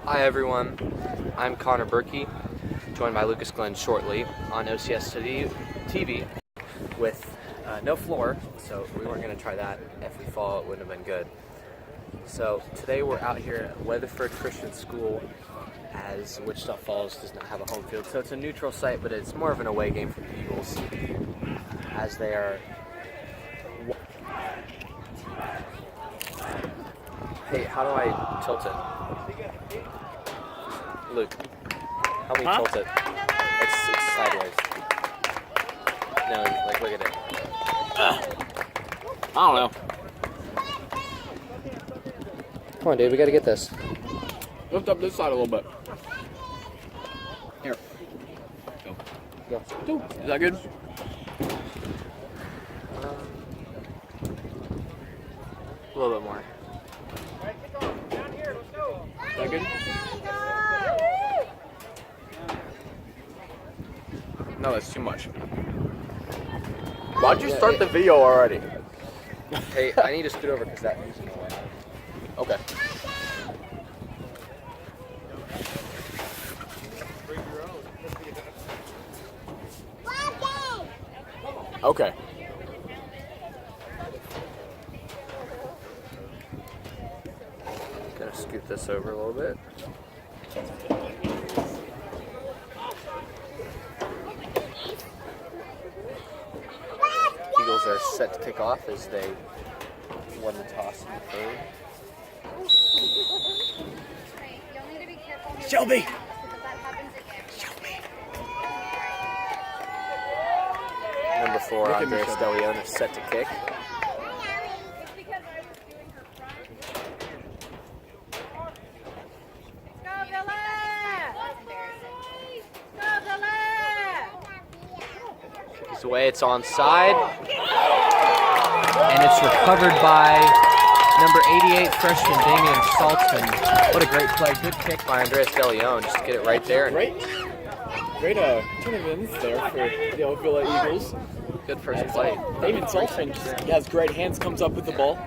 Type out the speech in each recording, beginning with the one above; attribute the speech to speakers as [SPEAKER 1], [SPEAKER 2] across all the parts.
[SPEAKER 1] Hi everyone, I'm Connor Berkey, joined by Lucas Glenn shortly on OCS TV with no floor, so we weren't going to try that. If we fall, it wouldn't have been good. So today we're out here at Weatherford Christian School, as Wichita Falls does not have a home field. So it's a neutral site, but it's more of an away game for the Eagles, as they are... Hey, how do I tilt it? Luke, help me tilt it. It's sideways. No, like look at it.
[SPEAKER 2] I don't know.
[SPEAKER 1] Come on, dude, we gotta get this.
[SPEAKER 2] Lift up this side a little bit. Here. Go. Go. Is that good?
[SPEAKER 1] A little bit more.
[SPEAKER 2] Is that good? No, that's too much. Why'd you start the video already?
[SPEAKER 1] Hey, I need to scoot over because that music's in the way.
[SPEAKER 2] Okay. Okay.
[SPEAKER 1] Gonna scoot this over a little bit. Eagles are set to kick off as they won the toss in the third.
[SPEAKER 2] Shelby!
[SPEAKER 1] Number 4, Andres DeLeon is set to kick. He's away, it's onside. And it's recovered by number 88 freshman Damian Saltzman. What a great play. Good kick by Andres DeLeon. Just get it right there.
[SPEAKER 2] Great turn of ends there for the Ovilla Eagles.
[SPEAKER 1] Good first play.
[SPEAKER 2] Damian Saltzman has great hands, comes up with the ball.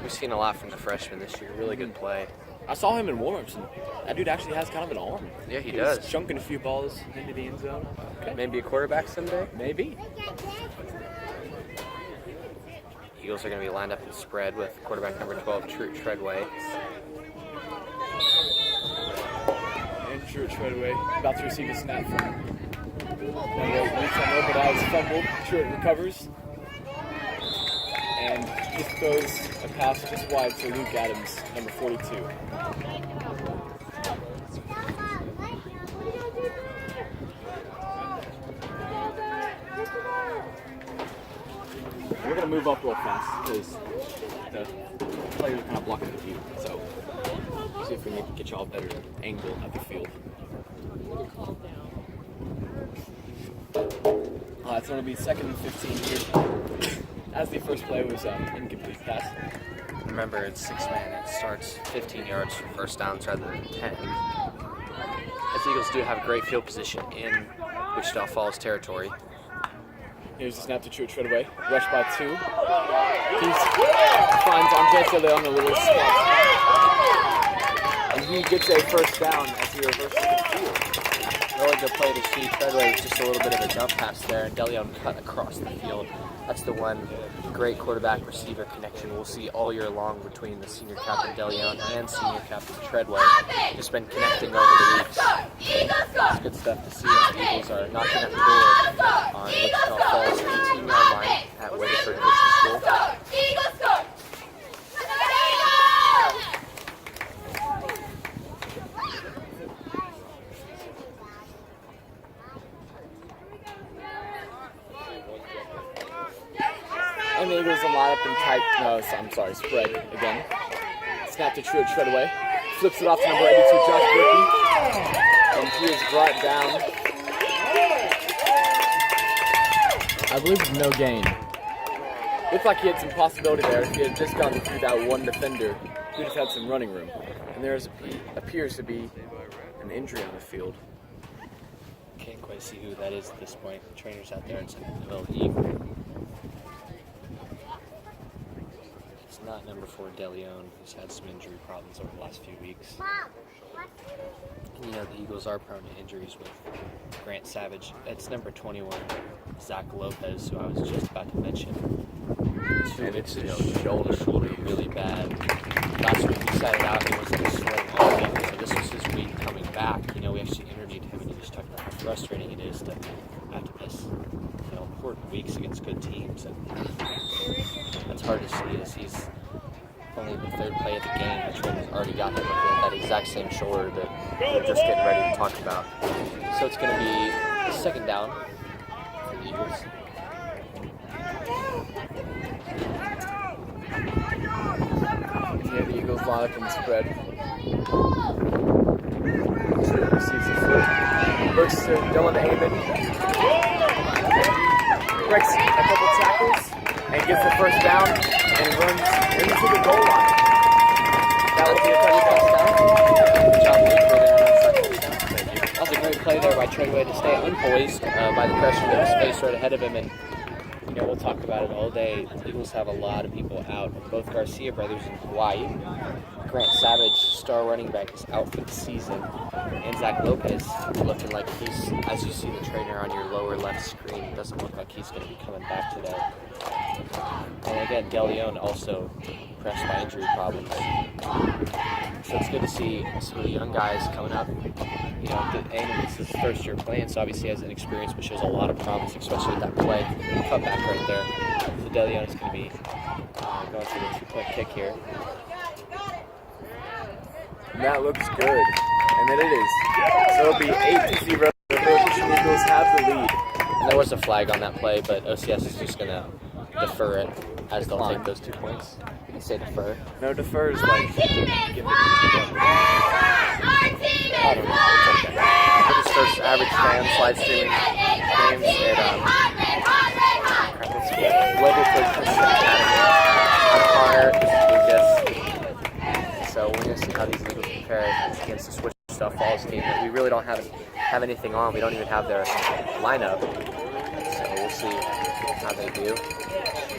[SPEAKER 1] We've seen a lot from the freshmen this year. Really good play.
[SPEAKER 2] I saw him in warm-ups, and that dude actually has kind of an arm.
[SPEAKER 1] Yeah, he does.
[SPEAKER 2] He's chunking a few balls into the end zone. Okay.
[SPEAKER 1] Maybe a quarterback someday?
[SPEAKER 2] Maybe.
[SPEAKER 1] Eagles are going to be lined up in spread with quarterback number 12, True Treadway.
[SPEAKER 2] And True Treadway about to receive a snap from Wichita, but as fumbled, True recovers. And just throws a pass just wide to Luke Adams, number 42. We're going to move up real fast because the players are kind of blocking the view. So, see if we can get y'all a better angle at the field. It's going to be 2nd and 15 here. As the first play was incomplete pass.
[SPEAKER 1] Remember, it's 6-man. It starts 15 yards for first downs rather than 10. As the Eagles do have great field position in Wichita Falls territory.
[SPEAKER 2] Here's the snap to True Treadway. Rush by 2. He finds Andres DeLeon on a little spot. And he gets a first down as he reverses the field.
[SPEAKER 1] Really good play to see. Treadway was just a little bit of a jump pass there, and DeLeon cut across the field. That's the one great quarterback-receiver connection we'll see all year long between the senior captain DeLeon and senior captain Treadway. Just been connecting over the weeks. It's good stuff to see as the Eagles are knocking at the door on Wichita Falls 18-yard line at Weatherford Christian School.
[SPEAKER 2] And the Eagles will line up in spread again. Snap to True Treadway. Flips it off to number 82, Josh Berkey. And he is brought down. I believe it's no gain. Looked like he had some possibility there. If he had just gone through that one defender, he would have had some running room. And there appears to be an injury on the field.
[SPEAKER 1] Can't quite see who that is at this point. The trainer's out there in the middle of the evening. It's not number 4 DeLeon, who's had some injury problems over the last few weeks. And, you know, the Eagles are prone to injuries with Grant Savage. It's number 21, Zach Lopez, who I was just about to mention. 2 weeks ago, shoulder really bad. Last week he sat it out. He wasn't sweating all week, so this was his week coming back. You know, we actually interviewed him, and he just talked about how frustrating it is to have to miss, you know, important weeks against good teams, and that's hard to see as he's only the 3rd play of the game. The trainer's already got him with that exact same shoulder that we're just getting ready to talk about. So it's going to be a 2nd down for the Eagles.
[SPEAKER 2] Yeah, the Eagles line up in the spread. Receives the foot. Looks to Dylan Amon. Breaks a couple tackles and gets the 1st down and runs into the goal line. That will be a touchdown.
[SPEAKER 1] Good job, Luke, for that touchdown. That was a great play there by Treadway to stay unpoised by the pressure that was faced right ahead of him. And you know, we'll talk about it all day. The Eagles have a lot of people out. Both Garcia brothers in Hawaii. Grant Savage, star running back, is out for the season. And Zach Lopez looking like he's, as you see the trainer on your lower left screen, it doesn't look like he's going to be coming back today. And again, DeLeon also pressed by injury problems. So it's good to see some of the young guys coming up. You know, Aiden, this is his 1st year playing, so obviously he has an experience, but shows a lot of promise, especially with that play. Cutback right there. So DeLeon is going to be going for the 2-point kick here.
[SPEAKER 2] And that looks good. And then it is. So it'll be 8-0. The Philadelphia Eagles have the lead.
[SPEAKER 1] And there was a flag on that play, but OCS is just going to defer it as they'll take those 2 points. You can say defer.
[SPEAKER 2] No, defer is like...
[SPEAKER 1] I don't know. It's okay. This is first average fan slide streaming games at Global Christian Academy. Umpire is Lucas. So we're going to see how these Eagles compare against the Wichita Falls team. But we really don't have anything on. We don't even have their lineup. So we'll see how they do.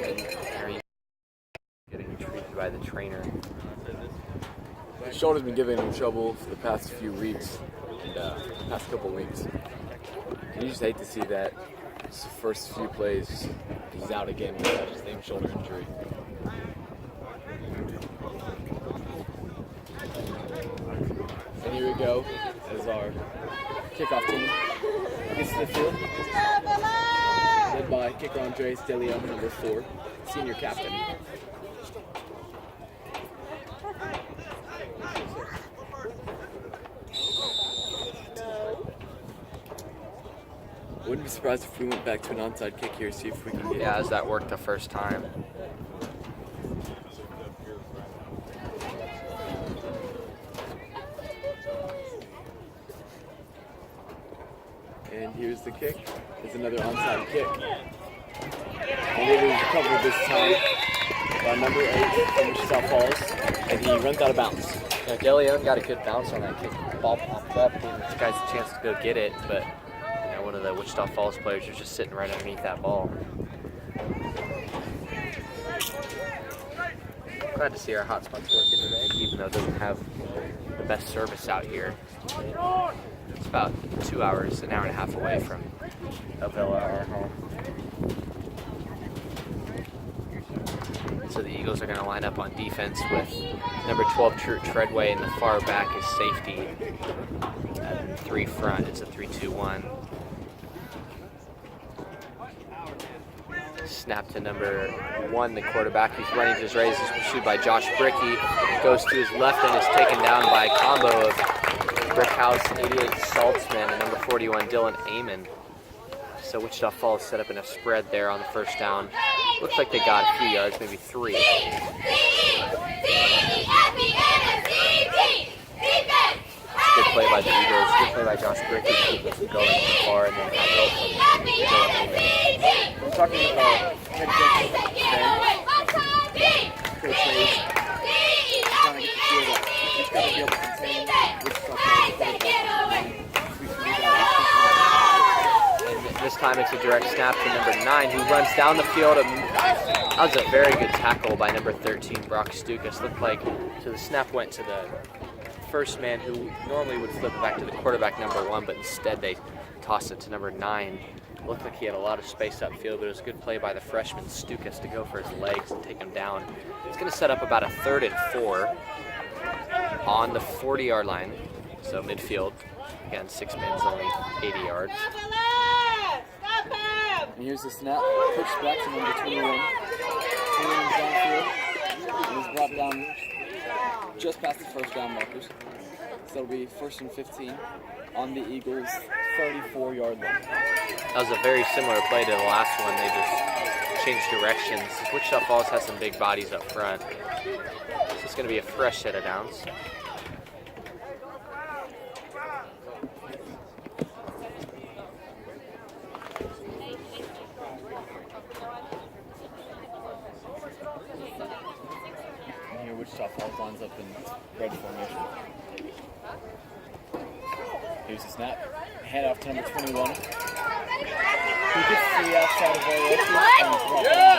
[SPEAKER 1] And Harry getting treated by the trainer.
[SPEAKER 2] His shoulder's been giving him trouble for the past few weeks, and past couple weeks. And you just hate to see that. It's the first few plays, he's out again with that same shoulder injury. And here we go, as our kickoff team gets to the field, led by kicker Andres DeLeon, number 4, senior captain. Wouldn't be surprised if we went back to an onside kick here, see if we can get...
[SPEAKER 1] Yeah, as that worked the first time.
[SPEAKER 2] And here's the kick. It's another onside kick. And it is covered this time by number 8 from Wichita Falls. And he runs out of bounds.
[SPEAKER 1] You know, DeLeon got a good bounce on that kick. The ball popped up, and this guy's a chance to go get it, but one of the Wichita Falls players was just sitting right underneath that ball. Glad to see our hotspots working today, even though it doesn't have the best service out here. It's about 2 hours, an hour and a half away from Ovilla, our home. So the Eagles are going to line up on defense with number 12 Treadway in the far back as safety. 3 front, it's a 3-2-1. Snap to number 1, the quarterback. He's running to his raise. He's pursued by Josh Bricky. Goes to his left and is taken down by a combo of Brickhouse, 88 Saltzman, and number 41, Dylan Amon. So Wichita Falls set up in a spread there on the 1st down. Looks like they got a few yards, maybe 3. Good play by the Eagles. Good play by Josh Bricky to keep this going too far, and then have help from Dylan Amon.
[SPEAKER 2] We're talking about head coach today. Coach Hayes trying to get the field up. He's got to be able to contain Wichita Falls.
[SPEAKER 1] And this time it's a direct snap to number 9, who runs down the field. That was a very good tackle by number 13, Brock Stukas. Looked like, so the snap went to the first man, who normally would flip it back to the quarterback, number 1, but instead they tossed it to number 9. Looked like he had a lot of space upfield, but it was a good play by the freshman Stukas to go for his legs and take him down. It's going to set up about a 3rd and 4 on the 40-yard line, so midfield. Again, 6 men's, only 80 yards.
[SPEAKER 2] And here's the snap. Pushed back to number 21. Downfield. It was brought down just past the first down markers. So it'll be 1st and 15 on the Eagles' 34-yard line.
[SPEAKER 1] That was a very similar play to the last one. They just changed directions. Wichita Falls has some big bodies up front. So it's going to be a fresh set of downs.
[SPEAKER 2] And here Wichita Falls lines up in red formation. Here's the snap. Hand off to number 21. He gets to the outside of our rushes and is brought down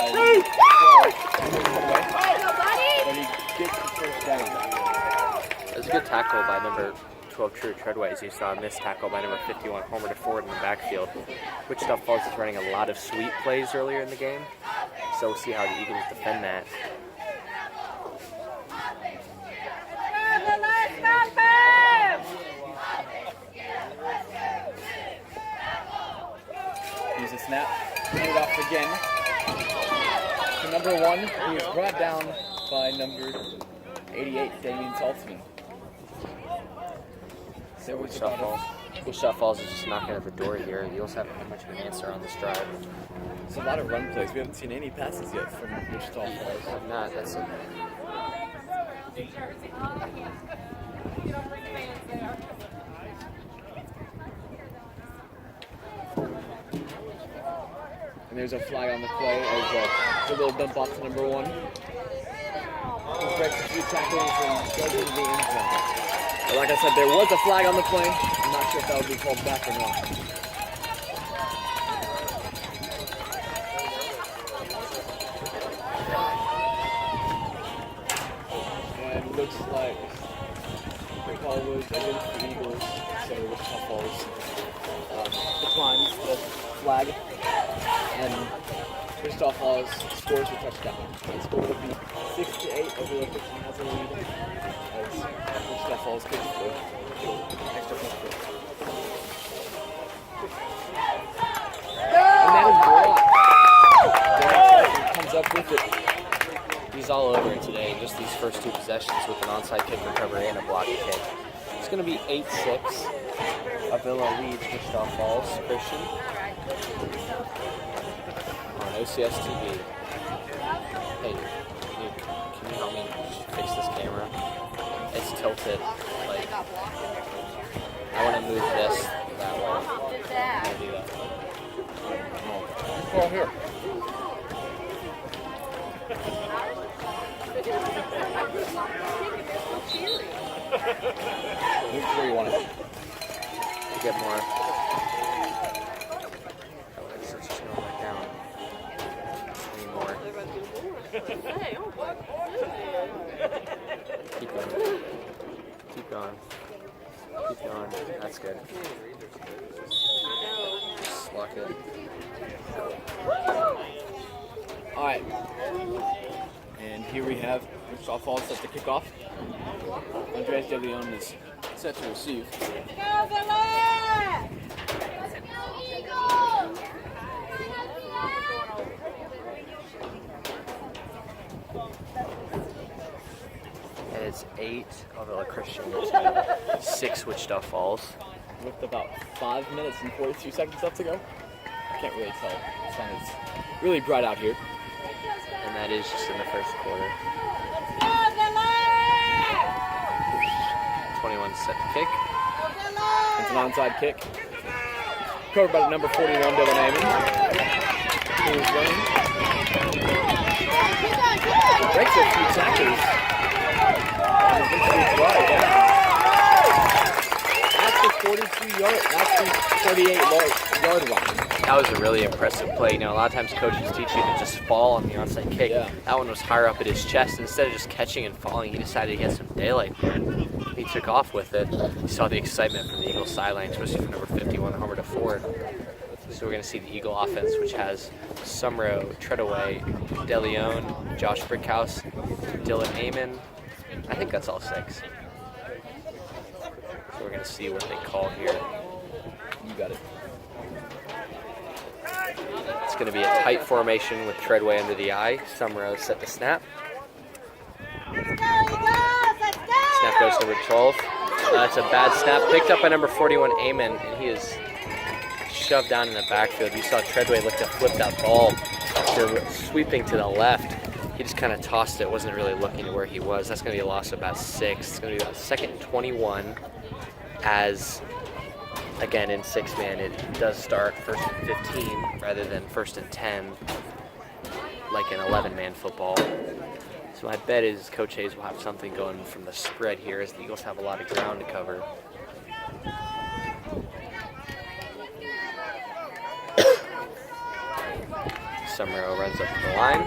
[SPEAKER 2] but he gets the first down.
[SPEAKER 1] It was a good tackle by number 12, True Treadways. You saw a missed tackle by number 51, Homer DeFord in the backfield. Wichita Falls is running a lot of sweep plays earlier in the game, so we'll see how the Eagles defend that.
[SPEAKER 2] Here's a snap. Hand it off again to number 1, who is brought down by number 88, Damian Saltzman.
[SPEAKER 1] So Wichita Falls is just knocking at the door here. The Eagles haven't had much of an answer on this drive.
[SPEAKER 2] There's a lot of run plays. We haven't seen any passes yet from Wichita Falls.
[SPEAKER 1] Not, that's it.
[SPEAKER 2] And there's a flag on the play as a little dump off to number 1. He breaks a few tackles and goes into the end zone. But like I said, there was a flag on the play. I'm not sure if that would be called back or not. And it looks like the call was against the Eagles, so Wichita Falls declines the flag. And Wichita Falls scores a touchdown. The score would be 6-8. Ovilla has a lead as Wichita Falls kicks for extra point. And that is blocked. Comes up with it.
[SPEAKER 1] He's all over it today, just these first 2 possessions with an onside kick recovery and a block kick. It's going to be 8-6. Ovilla leads Wichita Falls Christian on OCS TV. Hey, dude, can you help me fix this camera? It's tilted. Like, I want to move this that way. I'll do that.
[SPEAKER 2] Oh, here. Move where you want it.
[SPEAKER 1] Get more. It's just going back down. Need more. Keep going. Keep going. Keep going. That's good. Just lock it.
[SPEAKER 2] Alright. And here we have Wichita Falls set to kick off. Andres De Leon is set to receive.
[SPEAKER 1] And it's 8 Ovilla Christian, 6 Wichita Falls.
[SPEAKER 2] With about 5 minutes and 42 seconds left to go. I can't really tell. The sun is really bright out here.
[SPEAKER 1] And that is just in the first quarter. 21 set to kick.
[SPEAKER 2] It's an onside kick. Covered by the number 41, Dylan Amon. Who is running. Breaks a few tackles. That's the 42-yard, that's the 38-yard line.
[SPEAKER 1] That was a really impressive play. You know, a lot of times coaches teach you to just fall on the onside kick.
[SPEAKER 2] Yeah.
[SPEAKER 1] That one was higher up at his chest. Instead of just catching and falling, he decided to get some daylight there. He took off with it. You saw the excitement from the Eagles sideline, especially from number 51, Homer to Ford. So we're going to see the Eagle offense, which has Sumro, Treadaway, DeLeon, Josh Brickhouse, Dylan Amon. I think that's all 6. So we're going to see what they call here.
[SPEAKER 2] You got it.
[SPEAKER 1] It's going to be a tight formation with Treadway under the eye. Sumro set the snap. Snap goes to number 12. That's a bad snap. Picked up by number 41, Amon, and he is shoved down in the backfield. You saw Treadway look to flip that ball to sweeping to the left. He just kind of tossed it, wasn't really looking to where he was. That's going to be a loss of about 6. It's going to be about 2nd and 21 as, again, in 6-man, it does start 1st and 15 rather than 1st and 10 like an 11-man football. So my bet is Coach Hayes will have something going from the spread here as the Eagles have a lot of ground to cover. Sumro runs up to the line.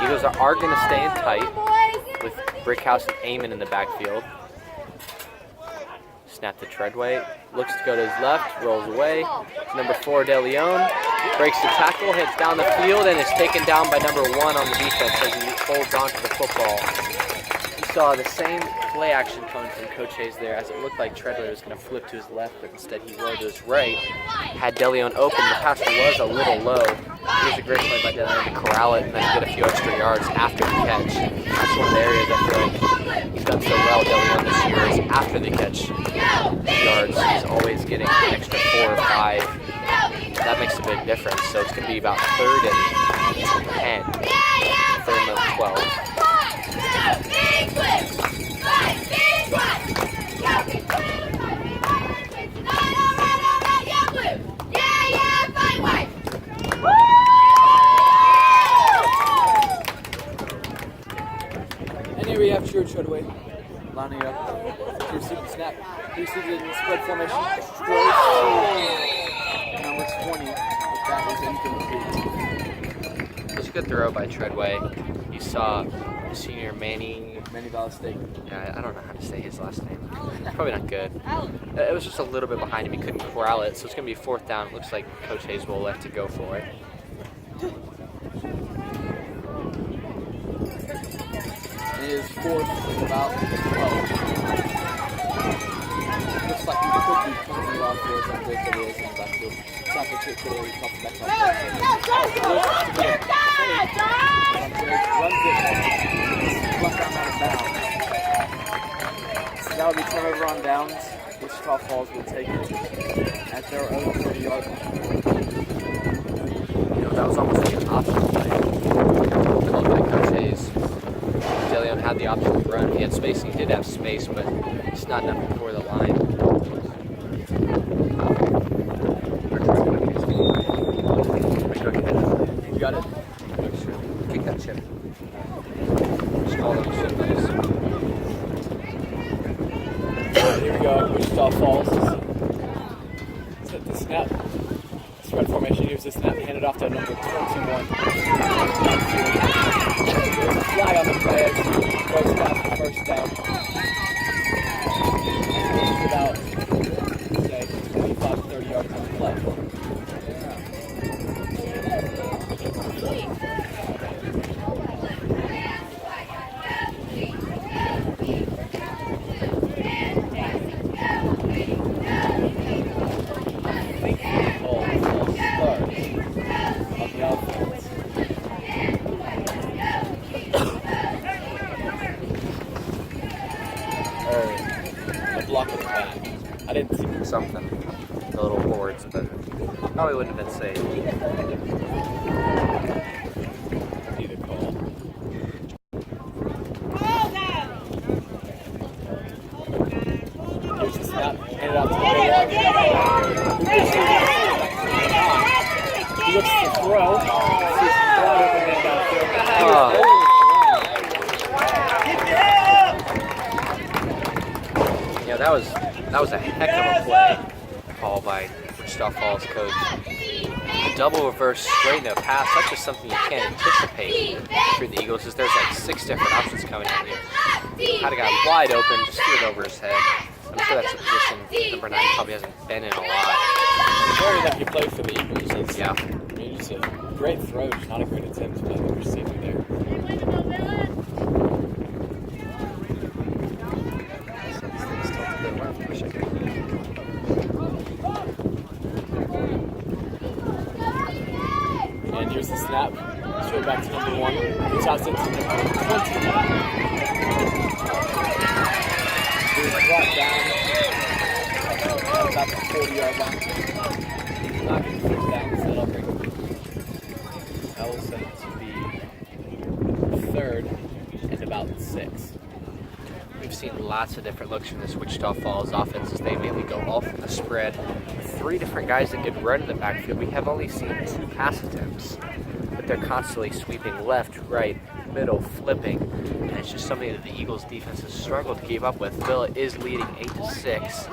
[SPEAKER 1] Eagles are going to stay in tight with Brickhouse and Amon in the backfield. Snap to Treadway. Looks to go to his left, rolls away. Number 4, DeLeon. Breaks the tackle, heads down the field, and is taken down by number 1 on the defense as he holds on to the football. You saw the same play action coming from Coach Hayes there, as it looked like Treadway was going to flip to his left, but instead he rolled to his right. Had DeLeon open, the pass was a little low. It was a great play by DeLeon to corral it and then get a few extra yards after the catch. That's one of the areas I feel like he's done so well, DeLeon, this year, is after the catch yards. He's always getting an extra 4 or 5. That makes a big difference. So it's going to be about 3rd and 10, 3rd and 12.
[SPEAKER 2] And here we have Treadway lining up to receive the snap. He receives it in the spread formation. Straight to number 20. That was incomplete.
[SPEAKER 1] It was a good throw by Treadway. You saw senior Manny
[SPEAKER 2] Valley.
[SPEAKER 1] Yeah, I don't know how to say his last name. Probably not good. It was just a little bit behind him. He couldn't corral it, so it's going to be 4th down. It looks like Coach Hayes will elect to go for it.
[SPEAKER 2] It is 4th and about 12. Looks like he could be coming off there some great videos in the backfield. Not the trick video, he talks back on runs it, left arm out of bounds. So that would be turnover on downs. Wichita Falls will take it at their own 30-yard line.
[SPEAKER 1] You know, that was almost like an option play. Called by Coach Hayes. DeLeon had the option to run. He had space, and he did have space, but it's not enough before the line.
[SPEAKER 2] You got it?
[SPEAKER 1] Kick that chip. Just call them chip nice.
[SPEAKER 2] Here we go. Wichita Falls. Set the snap. Spread formation. Here's the snap. Hand it off to number 21. Flag on the play. Goes down for 1st down. It's about, say, 25 to 30 yards on the play. I didn't see
[SPEAKER 1] something. The little boards, but probably wouldn't have been safe.
[SPEAKER 2] Either call. Here's the snap. Hand it out to the He looks to throw. Sees some blood open in downfield.
[SPEAKER 1] Yeah, that was a heck of a play call by Wichita Falls coach. double reverse straight into a pass. That's just something you can't anticipate for the Eagles, is there's like 6 different options coming at you. Had a guy wide open, just threw it over his head. I'm sure that's a position number 9 probably hasn't been in a lot.
[SPEAKER 2] Very lucky play for the Eagles. It's,
[SPEAKER 1] Yeah.
[SPEAKER 2] I mean, it's a great throw, just not a great attempt by the receiver there. And here's the snap. Straight back to number 1. He tossed it to number 20. He was brought down about the 40-yard line. Not going to first down, so that'll bring that will set it to be 3rd and about 6.
[SPEAKER 1] We've seen lots of different looks from this Wichita Falls offense as they mainly go all from the spread. 3 different guys that could run in the backfield. We have only seen 2 pass attempts, but they're constantly sweeping left, right, middle, flipping, and it's just something that the Eagles defense has struggled to keep up with. Villa is leading 8-6, and it's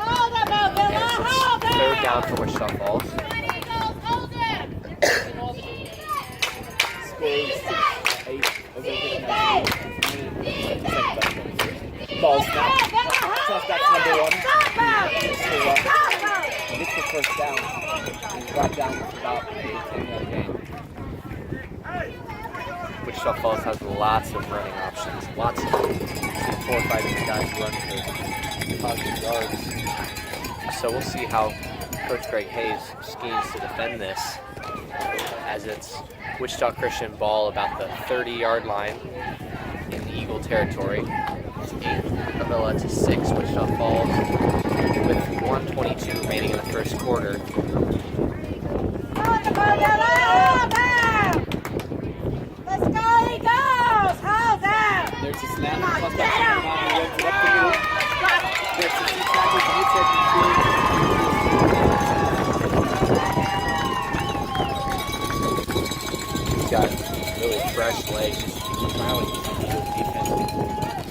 [SPEAKER 1] 3rd down for Wichita Falls.
[SPEAKER 2] Ball snap. Toss back to number 1. Gets the first down. He's brought down with about a 10-yard gain.
[SPEAKER 1] Wichita Falls has lots of running options. Lots of 4 or 5 different guys run for positive yards. So we'll see how Coach Greg Hayes schemes to defend this, as it's Wichita Christian ball about the 30-yard line in the Eagle territory. It's 8 Ovilla to 6 Wichita Falls with 1:22 remaining in the first quarter.
[SPEAKER 3] Let's go, Eagles! Hold up!
[SPEAKER 2] There's a snap. Toss back to number 9. He runs it up the middle. There's some 2 tackles and hits open field.
[SPEAKER 1] He's got really fresh legs. Smiling defense,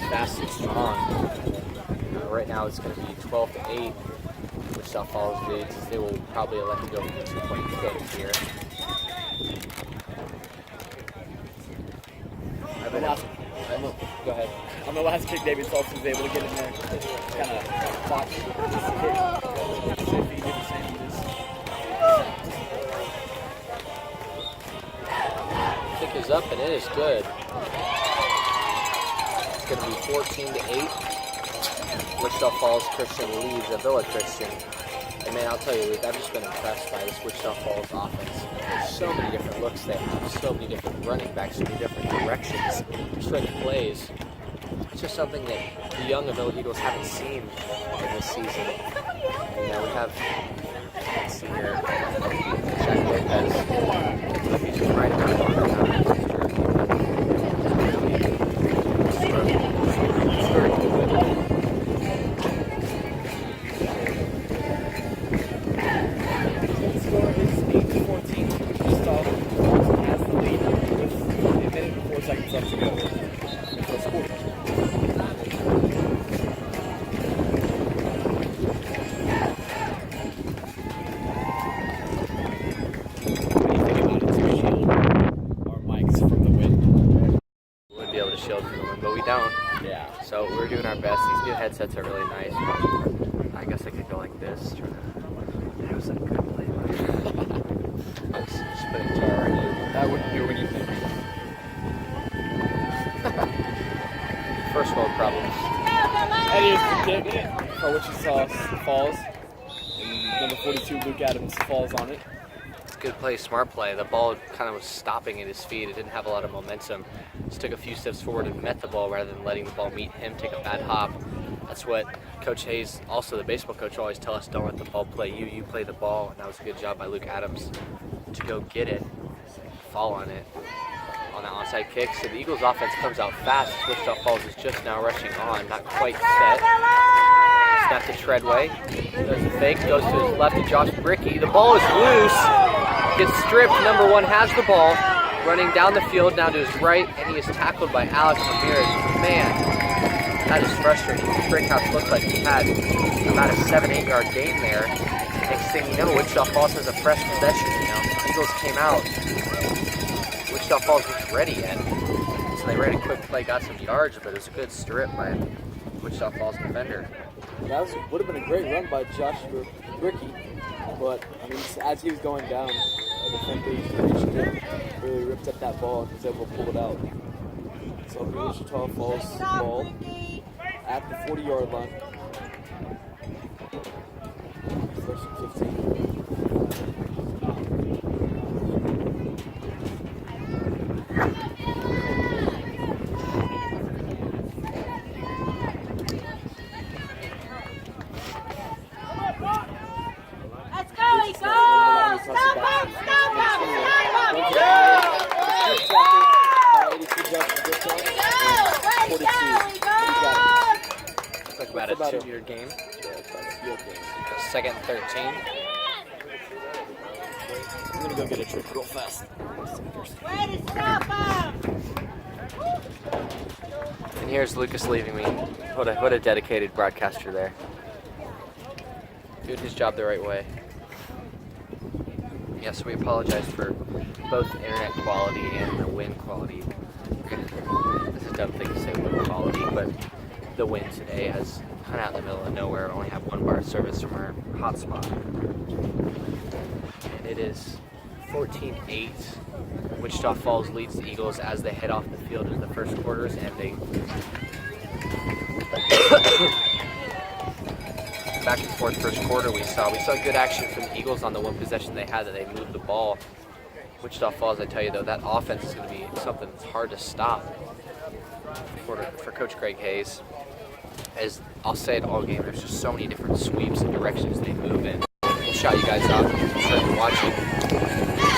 [SPEAKER 1] fast and strong. Right now it's going to be 12-8. Wichita Falls leads. They will probably elect to go for the 2-point kick here. Go ahead.
[SPEAKER 2] On the last kick, David Salts was able to get in there. Kind of botched the kick. See if he can do the same with this.
[SPEAKER 1] Kick is up and it is good. It's going to be 14-8. Wichita Falls Christian leads Ovilla Christian. And man, I'll tell you, Luke, I've just been impressed by this Wichita Falls offense. There's so many different looks they have, so many different running backs, so many different directions, trick plays. It's just something that the young Ovilla Eagles haven't seen in this season. And we have, let's see here, Jack Lopez. He's right now. So we're doing our best. These new headsets are really nice. I guess I could go like this. That was a good play. I was spinning jar right here.
[SPEAKER 2] That wouldn't do anything.
[SPEAKER 1] First world problems.
[SPEAKER 2] And here's the kick for Wichita Falls. And number 42, Luke Adams, falls on it.
[SPEAKER 1] Good play, smart play. The ball kind of was stopping at his feet. It didn't have a lot of momentum. Just took a few steps forward and met the ball rather than letting the ball meet him, take a bad hop. That's what Coach Hayes, also the baseball coach, always tell us, don't let the ball play you. You play the ball. And that was a good job by Luke Adams to go get it, fall on it, on the onside kick. So the Eagles offense comes out fast. Wichita Falls is just now rushing on, not quite set. Snap to Treadway. There's a fake, goes to his left to Josh Bricky. The ball is loose. Gets stripped. Number 1 has the ball. Running down the field now to his right, and he is tackled by Alex Ramirez. Man, that is frustrating. Brickhouse looked like he had about a 7-8 yard gain there. Next thing you know, Wichita Falls has a fresh possession. Eagles came out, Wichita Falls wasn't ready yet. So they ran a quick play, got some yards, but it was a good strip by Wichita Falls defender.
[SPEAKER 2] That would have been a great run by Joshua Ricky, but I mean, as he was going down, the defender reached in, really ripped up that ball and was able to pull it out. So the Wichita Falls ball at the 40-yard line. First and 15.
[SPEAKER 3] Let's go, Eagles! Stop him! Stop him!
[SPEAKER 1] Looks like about a 2-year game. Second and 13.
[SPEAKER 2] I'm gonna go get a trick real fast.
[SPEAKER 3] Way to stop him!
[SPEAKER 1] And here's Lucas leaving me. What a dedicated broadcaster there. Doing his job the right way. Yes, we apologize for both the internet quality and the wind quality. This is a dumb thing to say, wind quality, but the wind today has kind of out in the middle of nowhere. We only have 1 bar service from our hotspot. And it is 14-8. Wichita Falls leads the Eagles as they head off the field in the first quarter is ending. Back and forth first quarter we saw good action from the Eagles on the one possession they had that they moved the ball. Wichita Falls, I tell you though, that offense is going to be something that's hard to stop for Coach Greg Hayes. As I'll say it all game, there's just so many different sweeps and directions they move in. We'll shout you guys out if you're watching.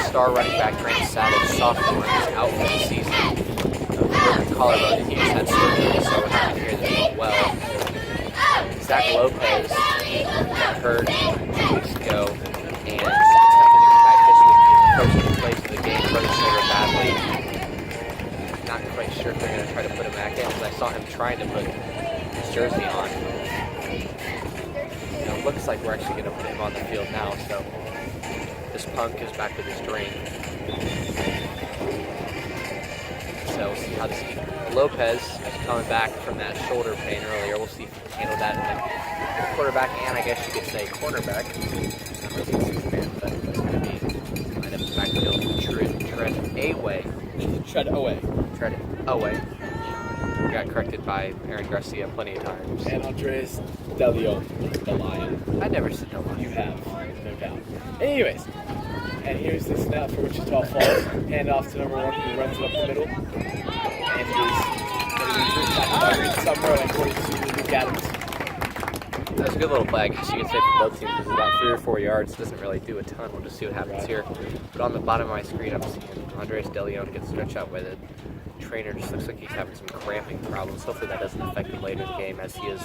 [SPEAKER 1] Star running back Grant Savage, sophomore, is out for the season. Collarbone, he just had surgery, so we're happy to hear that he's well. Zach Lopez got hurt 2 weeks ago and is attempting to come back this week. Coach plays for the game, hurt his shoulder badly. Not quite sure if they're going to try to put him back in because I saw him trying to put his jersey on. It looks like we're actually going to put him on the field now, so this punk is back with his drink. So we'll see how this goes. Lopez is coming back from that shoulder pain earlier. We'll see if he can handle that. And the quarterback, and I guess you could say cornerback. Not really a Superman, but it's going to be kind of backfield. Tread away. We got corrected by Aaron Garcia plenty of times.
[SPEAKER 2] And Andres DeLeon, the Lion.
[SPEAKER 1] I never said no.
[SPEAKER 2] You have, no doubt. Anyways, and here's the snap for Wichita Falls. Hand off to number 1, who runs it up the middle. And it is going to be pushed back by Summer and according to Luke Adams.
[SPEAKER 1] That was a good little play, I guess you could say, for both teams. It's about 3 or 4 yards. Doesn't really do a ton. We'll just see what happens here. But on the bottom of my screen, I'm seeing Andres DeLeon get stretched out by the trainer. Just looks like he's having some cramping problems. Hopefully that doesn't affect him later in the game, as he is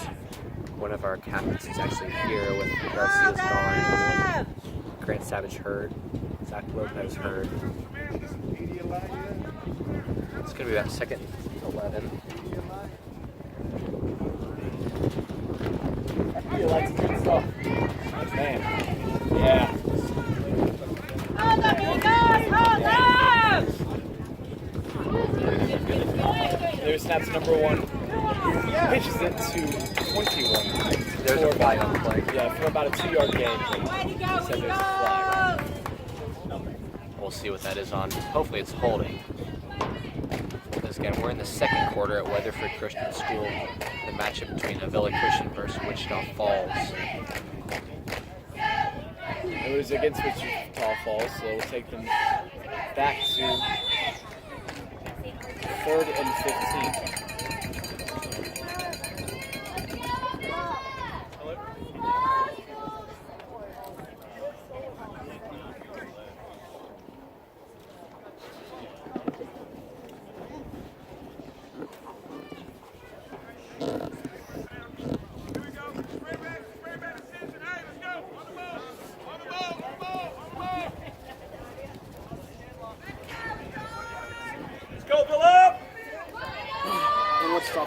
[SPEAKER 1] one of our captains. He's actually here with Garcia's gone. Grant Savage hurt. Zach Lopez hurt. It's going to be about 2nd and 11.
[SPEAKER 2] He likes good stuff. Man. Yeah.
[SPEAKER 3] Hold up, Eagles! Hold up!
[SPEAKER 2] There's snaps number 1. Pitches it to 21.
[SPEAKER 1] There's a flag on the play.
[SPEAKER 2] Yeah, for about a 2-yard gain.
[SPEAKER 3] Way to go,
[SPEAKER 2] Said there's a flag.
[SPEAKER 3] Eagles!
[SPEAKER 1] We'll see what that is on. Hopefully it's holding. Because again, we're in the second quarter at Weatherford Christian School. The matchup between Ovilla Christian versus Wichita Falls.
[SPEAKER 2] It was against Wichita Falls, so we'll take them back to 3rd and 15.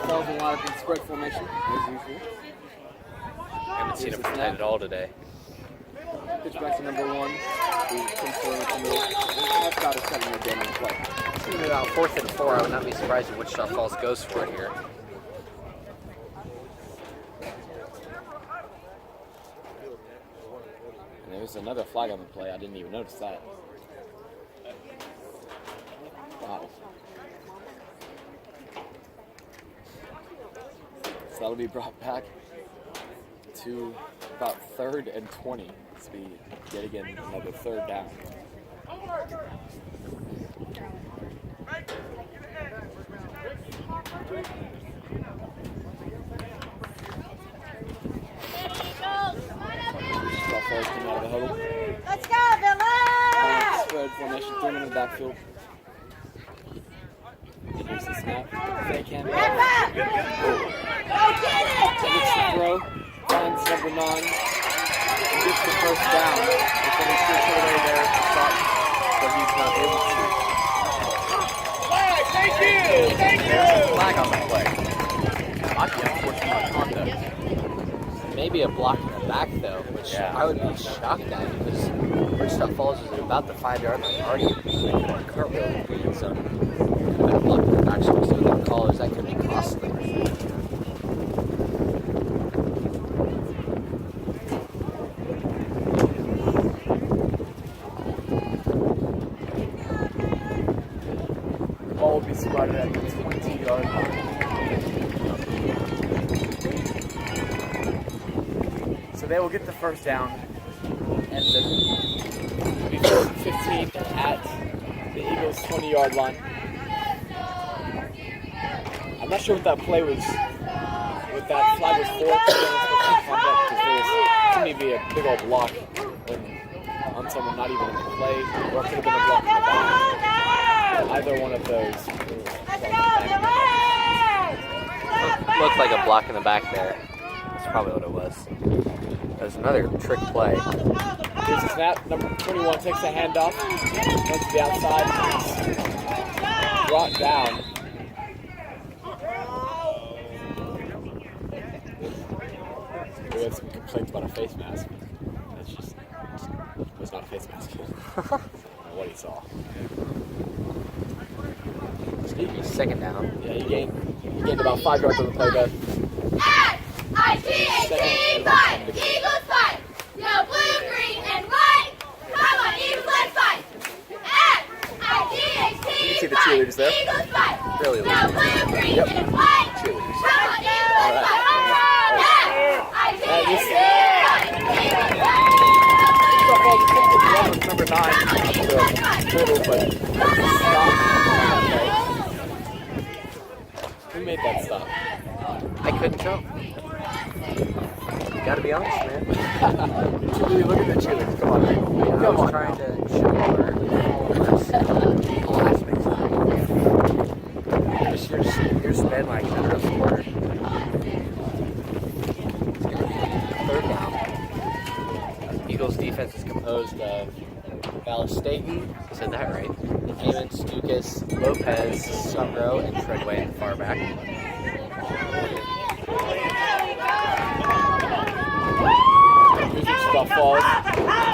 [SPEAKER 2] Falls in a lot of big spread formation, as usual.
[SPEAKER 1] I haven't seen him pretend at all today.
[SPEAKER 2] Pitch back to number 1. That's about a 7-yard game in play.
[SPEAKER 1] Even about 4th and 4, I would not be surprised if Wichita Falls goes for it here.
[SPEAKER 2] And there's another flag on the play. I didn't even notice that. Wow. So that'll be brought back to about 3rd and 20. This will be yet again another 3rd down. Out of the huddle.
[SPEAKER 3] Let's go, Villa!
[SPEAKER 2] Spread formation, 3 men in the backfield. Here's the snap. Fake hand.
[SPEAKER 3] Go get it!
[SPEAKER 2] Gets the throw. Finds number 9. And gets the first down. But then he shoots it away there to stop, but he's not able to.
[SPEAKER 4] Thank you! Thank you!
[SPEAKER 1] Flag on the play. Might be unfortunate conduct. Maybe a block in the back though, which I would be shocked at because Wichita Falls is at about the 5-yard line. Already making a cartwheel in the end zone. And a block in the back, so we'll see what the call is. That could be costly.
[SPEAKER 2] The ball will be spotted at the 20-yard line. So they will get the first down, and the 15 at the Eagles' 20-yard line. I'm not sure what that play was, what that flag was for, because there was to me be a big old block on someone not even in the play, or it could have been a block in the back. Either one of those.
[SPEAKER 1] Looked like a block in the back there. That's probably what it was. There's another trick play.
[SPEAKER 2] Here's a snap. Number 21 takes the handoff. Runs to the outside. Brought down. We had some complaints about a face mask. That's just it was not a face mask. I don't know what he saw.
[SPEAKER 1] Second down.
[SPEAKER 2] Yeah, he gained about 5 yards on the play there.
[SPEAKER 3] S-I-T-H-T fight! Eagles fight! No blue, green, and white! Come on, Eagles, let's fight! S-I-T-H-T
[SPEAKER 2] You can see the cheerleaders there.
[SPEAKER 3] Eagles fight!
[SPEAKER 1] Really
[SPEAKER 3] No blue, green, and white!
[SPEAKER 2] Cheerleaders.
[SPEAKER 3] Come on, Eagles, let's fight! S-I-T-H-T
[SPEAKER 2] Number 9. Total, but stop. Who made that stop?
[SPEAKER 1] I couldn't tell. You gotta be honest, man.
[SPEAKER 2] Look at the cheerleaders. Come on, man.
[SPEAKER 1] I was trying to show all aspects of it. You're sped like another quarter. 3rd down. Eagles defense is composed of Balestegi, I said that right, Hammonds, Dukas, Lopez, Sumro, and Treadway in the far back.
[SPEAKER 2] Wichita Falls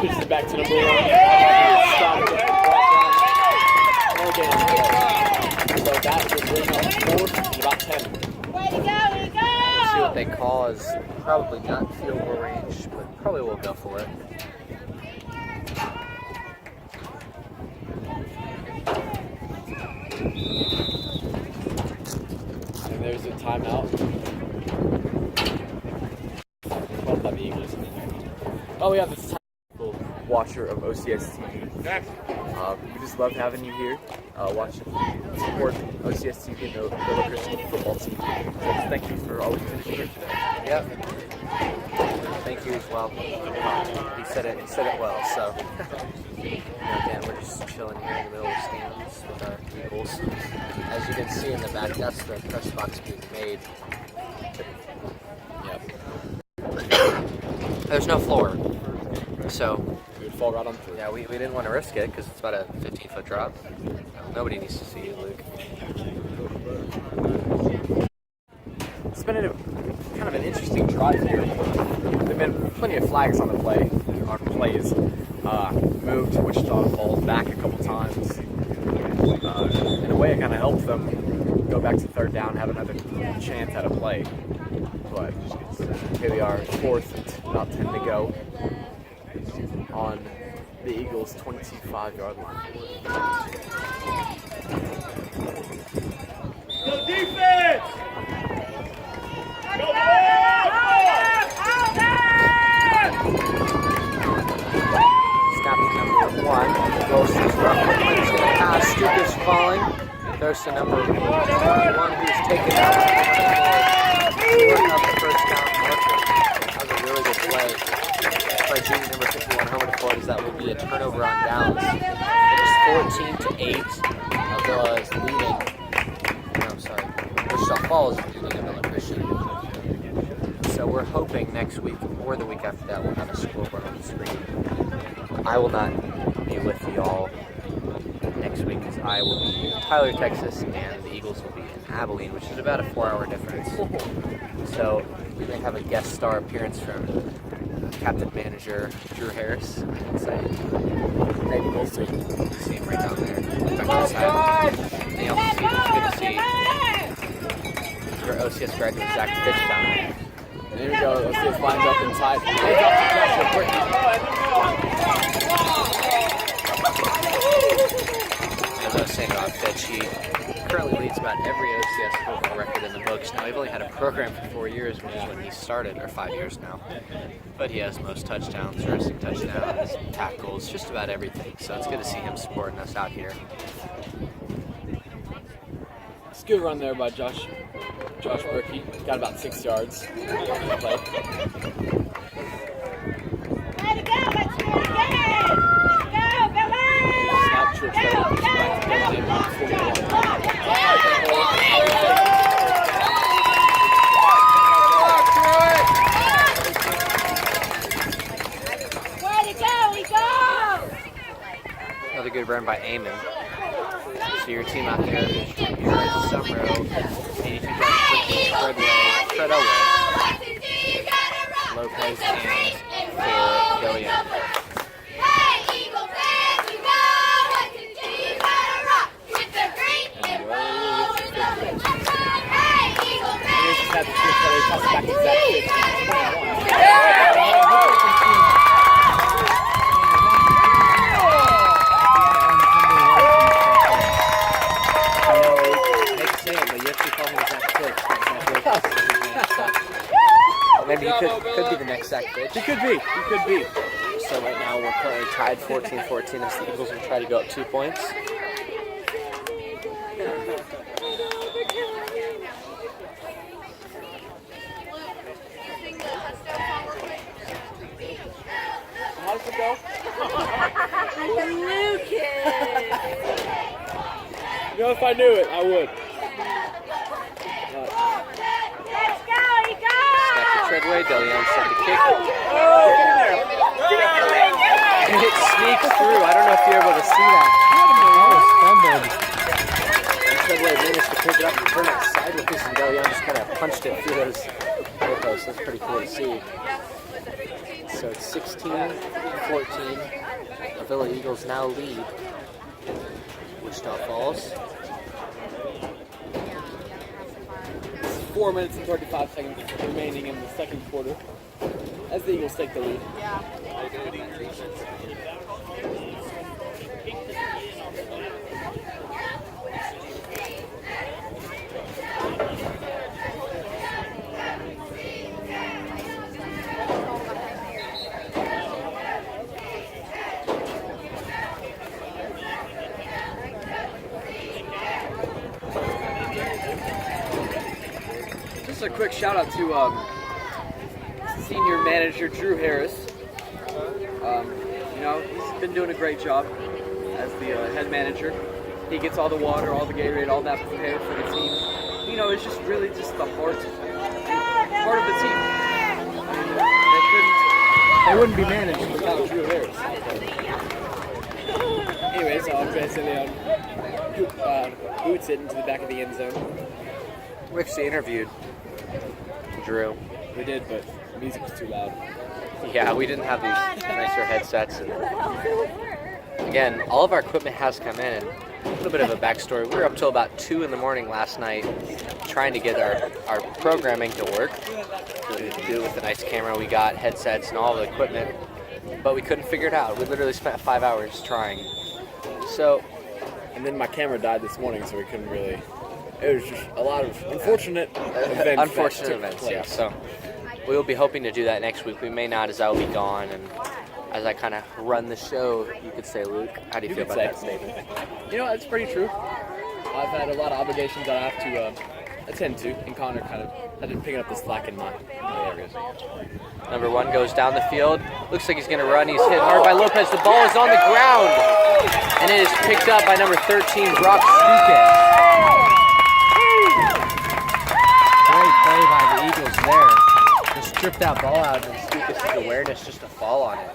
[SPEAKER 2] pitches it back to number 1. Stopped it. No gain. So that would bring up 4th and about 10.
[SPEAKER 3] Way to go!
[SPEAKER 1] See what they call is probably not field goal range, but probably will go for it.
[SPEAKER 2] And there's a timeout. Well, not the Eagles. Oh, we have this watcher of OCS TV. We just love having you here, watching, support OCS TV and the Villa Christian football team. So thank you for always finishing here today.
[SPEAKER 1] Yep. Thank you as well. He said it well. So again, we're just chilling here in the middle of the stands with our Eagles. As you can see in the back, that's the press box being made.
[SPEAKER 2] Yep.
[SPEAKER 1] There's no floor, so
[SPEAKER 2] We would fall right on through.
[SPEAKER 1] yeah, we didn't want to risk it because it's about a 15-foot drop. Nobody needs to see you, Luke.
[SPEAKER 2] It's been kind of an interesting drive here. There have been plenty of flags on the play. our plays moved Wichita Falls back a couple times. In a way, it kind of helped them go back to third down, have another chance at a play. But here we are, fourth, about 10 to go on the Eagles' 25-yard line.
[SPEAKER 4] Go defense! Go
[SPEAKER 1] Snap number 1. Goes to Struck. He's going to pass. Stukas falling. Goes to number 1, who's taken out. Working up the first down marker. That was a really good play by junior number 51, Homer DeForest. That will be a turnover on downs. It's 14-8. Ovilla is leading. No, I'm sorry. Wichita Falls is leading Ovilla Christian. So we're hoping next week or the week after that we'll have a scoreboard on the screen. I will not be with y'all next week because I will be in Tyler, Texas, and the Eagles will be in Abilene, which is about a 4-hour difference. So we may have a guest star appearance from Captain Manager Drew Harris. Maybe we'll see. You see him right down there. Back on the side. And you also see, it's good to see your OCS graduate Zach Fitch down there.
[SPEAKER 2] And here we go. OCS lines up inside. They drop the pressure quickly.
[SPEAKER 1] As I was saying about Fitch, he currently leads about every OCS football record in the books. Now, we've only had a program for 4 years, which is when he started, or 5 years now. But he has most touchdowns, rushing touchdowns, tackles, just about everything. So it's good to see him supporting us out here.
[SPEAKER 2] It's a good run there by Josh Berkey. Got about 6 yards.
[SPEAKER 3] Let it go, let's do it again! Go, Billy!
[SPEAKER 2] Snap trip back
[SPEAKER 3] Way to go, we go!
[SPEAKER 1] Another good run by Eamon. So your team out there is Sumro, 82 yards, Fred Elway, Lopez, and for Delion.
[SPEAKER 3] Hey, Eagle fans, we know what to do. You gotta rock with the green and roll with the blue. Hey, Eagle fans, we know what to do. You gotta
[SPEAKER 1] Maybe he could be the next Zach Fitch.
[SPEAKER 2] He could be.
[SPEAKER 1] So right now we're currently tied 14-14 as the Eagles will try to go up 2 points.
[SPEAKER 2] How's it go? You know, if I knew it, I would.
[SPEAKER 3] Let's go, Eagle!
[SPEAKER 1] Snap to Treadway, Delion set the kick.
[SPEAKER 2] Oh, get in there.
[SPEAKER 1] And it sneaks through. I don't know if you're able to see that. And Treadway managed to pick it up and turn it sideways, and Delion just kind of punched it through those goalposts. That's pretty cool to see. So it's 16-14. Ovilla Eagles now lead Wichita Falls.
[SPEAKER 2] 4 minutes and 35 seconds remaining in the second quarter as the Eagles take the lead. Just a quick shout out to senior manager Drew Harris. You know, he's been doing a great job as the head manager. He gets all the water, all the Gatorade, all that prepared for the team. You know, it's just really just the heart of the team. I mean, they wouldn't be managed without Drew Harris. Anyways, Andres Leon boots it into the back of the end zone.
[SPEAKER 1] We actually interviewed Drew.
[SPEAKER 2] We did, but the music was too loud.
[SPEAKER 1] Yeah, we didn't have these nicer headsets. And again, all of our equipment has come in. And a little bit of a backstory. We were up till about 2 in the morning last night trying to get our programming to work. To do with the nice camera we got, headsets, and all the equipment. But we couldn't figure it out. We literally spent 5 hours trying. So,
[SPEAKER 2] and then my camera died this morning, so we couldn't really. It was just a lot of unfortunate events.
[SPEAKER 1] Unfortunate events, yeah. So we will be hoping to do that next week. We may not, as I will be gone, and as I kind of run the show, you could say, Luke. How do you feel about that statement?
[SPEAKER 2] You know, it's pretty true. I've had a lot of obligations that I have to attend to, and Connor kind of had been picking up the slack in my areas.
[SPEAKER 1] Number 1 goes down the field. Looks like he's going to run. He's hit hard by Lopez. The ball is on the ground, and it is picked up by number 13, Brock Stukas. Great play by the Eagles there. Just stripped that ball out, and Stukas' awareness just to fall on it.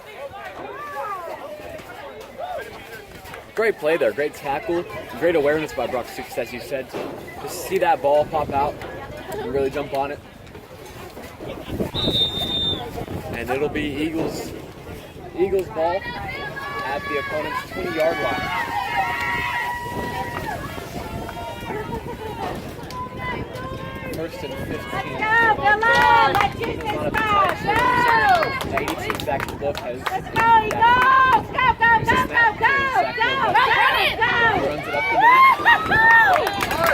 [SPEAKER 2] Great play there, great tackle, great awareness by Brock Stukas, as you said. Just see that ball pop out and really jump on it. And it'll be Eagles ball at the opponent's 20-yard line. First and 15.
[SPEAKER 3] Go, Villa! Let Jesus go! Go!
[SPEAKER 2] 82 Zach Book has.
[SPEAKER 3] Let's go, Eagles! Go, go, go, go, go! Go! Run it! Go!
[SPEAKER 2] Runs it up the middle.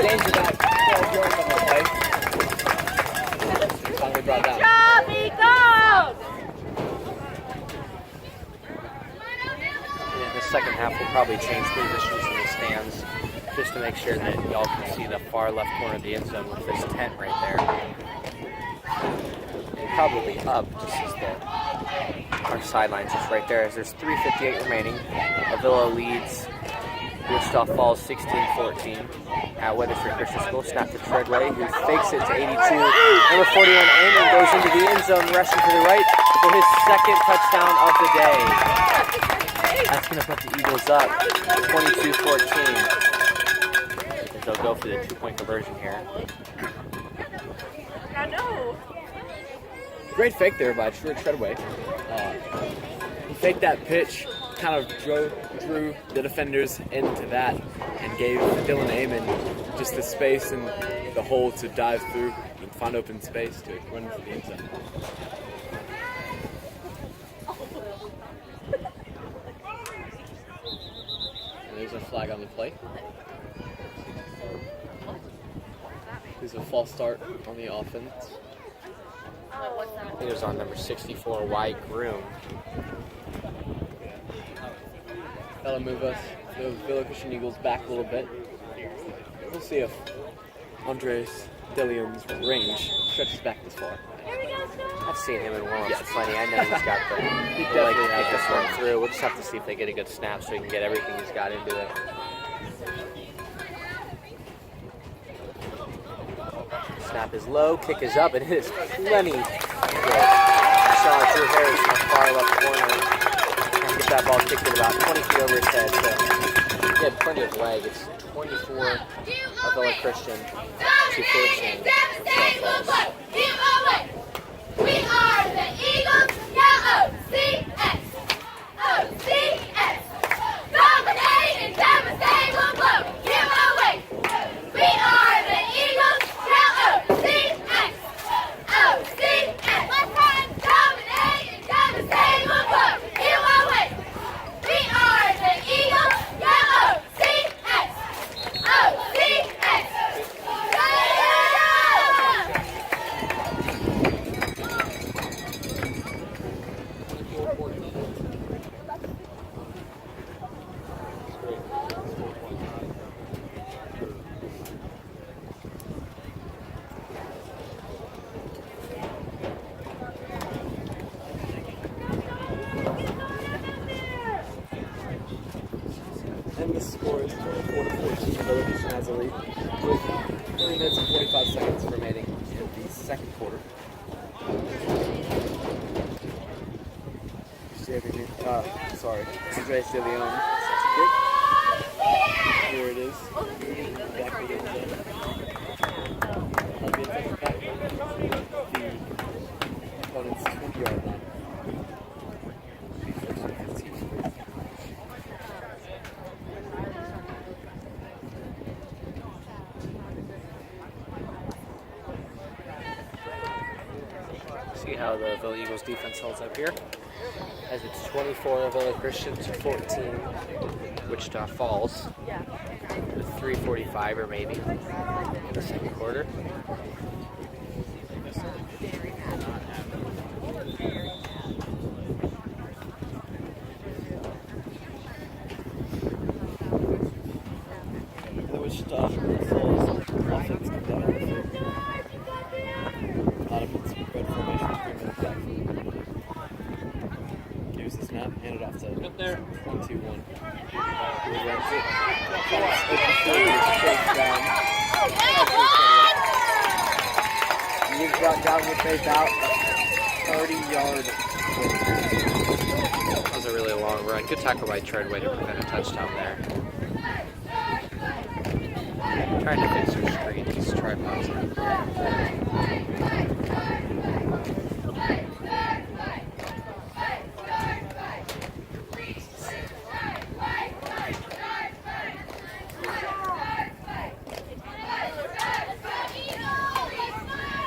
[SPEAKER 2] Danger back. 12 yards on the play. Finally brought down.
[SPEAKER 3] Job, Eagles!
[SPEAKER 1] In the second half, we'll probably change positions in the stands just to make sure that y'all can see the far left corner of the end zone with this tent right there. And probably up just as our sidelines just right there as there's 3:58 remaining. Ovilla leads Wichita Falls 16-14 at Weatherford Christian School. Snap to Treadway, who fakes it to 82. Number 41, Amon, goes into the end zone, rushing to the right for his second touchdown of the day. That's going to put the Eagles up 22-14. They'll go for the 2-point conversion here.
[SPEAKER 3] I know.
[SPEAKER 2] Great fake there by Treadway. He faked that pitch, kind of drew the defenders into that, and gave Dylan Amon just the space and the hole to dive through and find open space to run for the end zone. And there's a flag on the play. There's a false start on the offense.
[SPEAKER 1] It was on number 64, White Groom.
[SPEAKER 2] That'll move us, the Villa Christian Eagles, back a little bit. We'll see if Andres DeLeon's range stretches back this far.
[SPEAKER 1] I've seen him in warm-ups plenty. I know he's got the
[SPEAKER 2] He
[SPEAKER 1] leg to
[SPEAKER 2] definitely
[SPEAKER 1] take
[SPEAKER 2] has
[SPEAKER 1] this one through. We'll just have to see if they get a good snap so he can get everything he's got into it. Snap is low, kick is up, and it is plenty good. Saw Drew Harris in the far left corner. And get that ball kicked at about 20 feet over his head. So he had plenty of leg. It's 24 Ovilla Christian to 14.
[SPEAKER 3] We are the Eagles, O-C-S. O-C-S. Dominate and devastate will blow. Give away. We are the Eagles, O-C-S. O-C-S. Dominate and devastate will blow. Give away. We are the Eagles, O-C-S. O-C-S.
[SPEAKER 2] And the score is 24-14. Villa Christian has a lead with 3 minutes and 45 seconds remaining in the second quarter. Andres DeLeon. Here it is. Exactly in the opponent's 20-yard line.
[SPEAKER 1] See how the Ovilla Eagles defense holds up here. As it's 24 Ovilla Christians, 14 Wichita Falls. With 3:45 remaining in the second quarter.
[SPEAKER 2] The Wichita Falls offense comes out of it. A lot of it's spread formation, 3 minutes back. Here's the snap, hand it off to 1-2-1. Who runs it? He's brought down with about 30-yard.
[SPEAKER 1] That was a really long run. Good tackle by Treadway to prevent a touchdown there. Trying to fix her screen. He's tripods.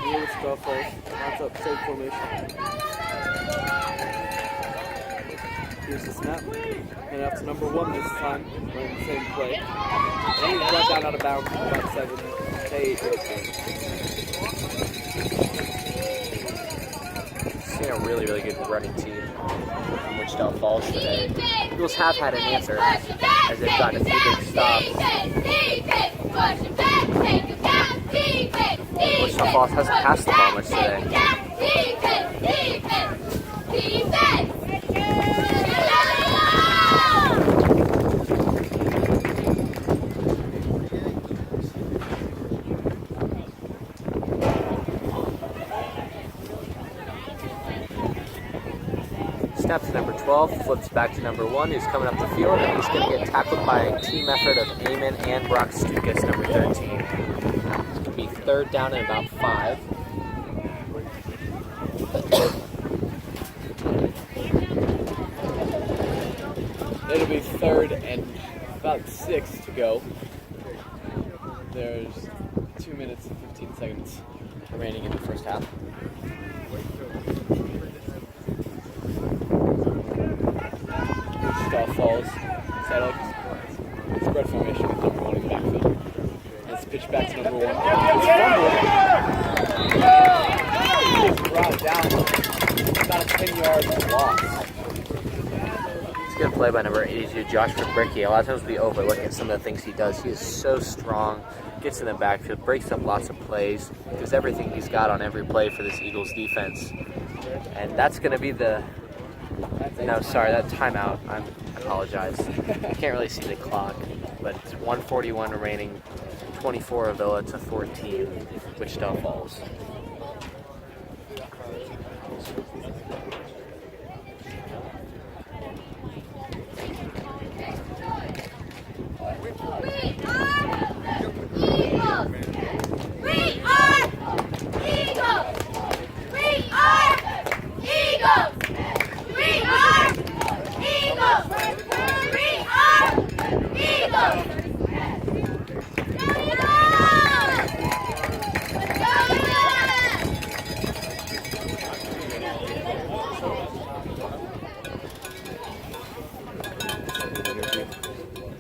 [SPEAKER 2] Wichita Falls, lines up, same formation. Here's the snap, and up to number 1 this time, running the same play. And he's brought down out of bounds for about 7 to 8 yards.
[SPEAKER 1] Seeing a really, really good running team from Wichita Falls today. Eagles have had an answer as they've gotten a few big stops. Wichita Falls hasn't passed the ball much today. Snap to number 12, flips back to number 1, who's coming up the field, and he's going to get tackled by a team effort of Eamon and Brock Stukas, number 13. It's going to be 3rd down and about 5.
[SPEAKER 2] It'll be 3rd and about 6 to go. There's 2 minutes and 15 seconds remaining in the first half. Wichita Falls, settle, spread formation with number 1 in the backfield. Let's pitch back to number 1. It's brought down about a 10-yard loss.
[SPEAKER 1] It's a good play by number 82, Josh Fabricki. A lot of times we overlook at some of the things he does. He is so strong, gets in the backfield, breaks up lots of plays, does everything he's got on every play for this Eagles defense. And that's going to be the... No, sorry, that timeout. I apologize. I can't really see the clock, but it's 1:41 remaining, 24 Ovilla to 14 Wichita Falls.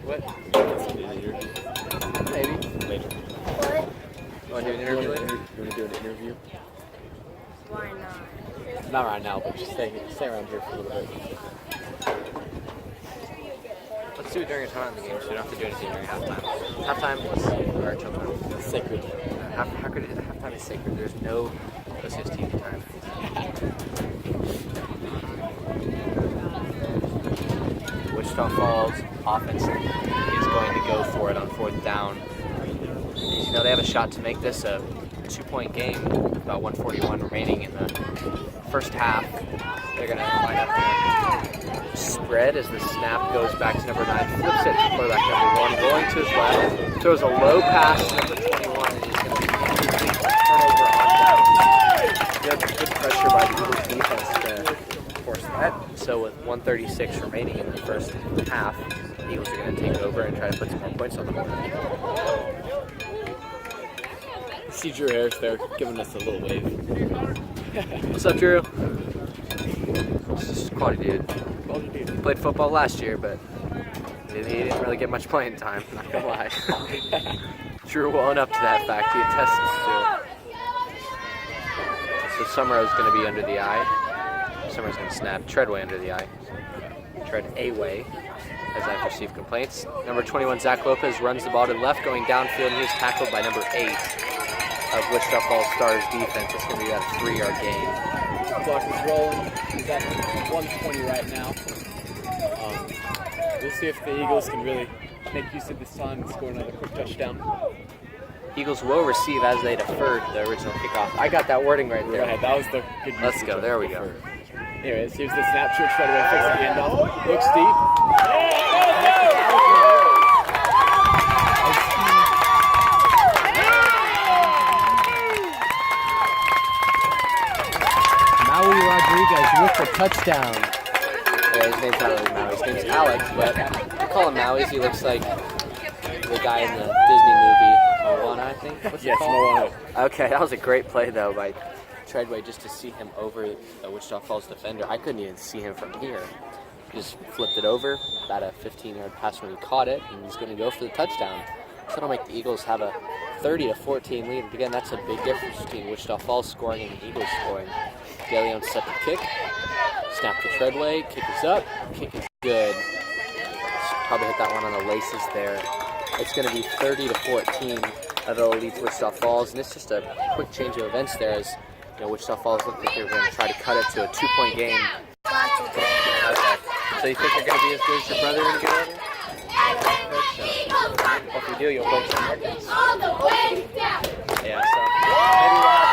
[SPEAKER 2] What?
[SPEAKER 1] Maybe. Later.
[SPEAKER 3] What?
[SPEAKER 1] You want to do an interview later?
[SPEAKER 2] You want to do an interview?
[SPEAKER 3] Why not?
[SPEAKER 2] Not right now, but just stay around here for a little bit.
[SPEAKER 1] Let's do it during a time in the game, so you don't have to do anything during halftime. Halftime is our chill time.
[SPEAKER 2] It's sacred.
[SPEAKER 1] How could it, halftime is sacred? There's no assist team time. Wichita Falls offense is going to go for it on 4th down. You know, they have a shot to make this a 2-point game with about 1:41 remaining in the first half. They're going to line up and spread as the snap goes back to number 9, flips it to quarterback number 1, going to his left, throws a low pass to number 21, and he's going to be turnover on down. Good pressure by the Eagles defense to force that. So with 1:36 remaining in the first half, the Eagles are going to take over and try to put some more points on the board.
[SPEAKER 2] See Drew Harris there giving us a little wave.
[SPEAKER 1] What's up, Drew? Just quality dude. Played football last year, but he didn't really get much playing time, not gonna lie. Drew will own up to that fact, he attests to it. So Summer is going to be under the eye. Summer's going to snap Treadway under the eye. Tread away, as I've received complaints. Number 21, Zach Lopez, runs the ball to the left, going downfield, and he was tackled by number 8 of Wichita Falls Stars defense. It's going to be a 3-yard gain.
[SPEAKER 2] Clock is rolling. He's at 120 right now. We'll see if the Eagles can really make use of this time and score another quick touchdown.
[SPEAKER 1] Eagles will receive as they deferred the original kickoff. I got that wording right there.
[SPEAKER 2] Go ahead. That was the good use.
[SPEAKER 1] Let's go. There we go.
[SPEAKER 2] Anyways, here's the snap. Church right away. Fix the handoff. Looks deep.
[SPEAKER 1] Maui Rodriguez with the touchdown. Yeah, his name's not really Maui. His name's Alex, but I call him Maui. He looks like the guy in the Disney movie Moana, I think. What's it called?
[SPEAKER 2] Moana.
[SPEAKER 1] Okay, that was a great play though by Treadway, just to see him over the Wichita Falls defender. I couldn't even see him from here. Just flipped it over, about a 15-yard pass when he caught it, and he's going to go for the touchdown. So that'll make the Eagles have a 30-14 lead. And again, that's a big difference between Wichita Falls scoring and the Eagles scoring. DeLeon set the kick, snap to Treadway, kick is up, kick is good. Probably hit that one on the laces there. It's going to be 30-14. Ovilla leads Wichita Falls, and it's just a quick change of events there as Wichita Falls looked like they were going to try to cut it to a 2-point game. Okay. So you think you're going to be as good as your brother when you get older? Well, if you do, you'll break some records. Yeah, so maybe we'll have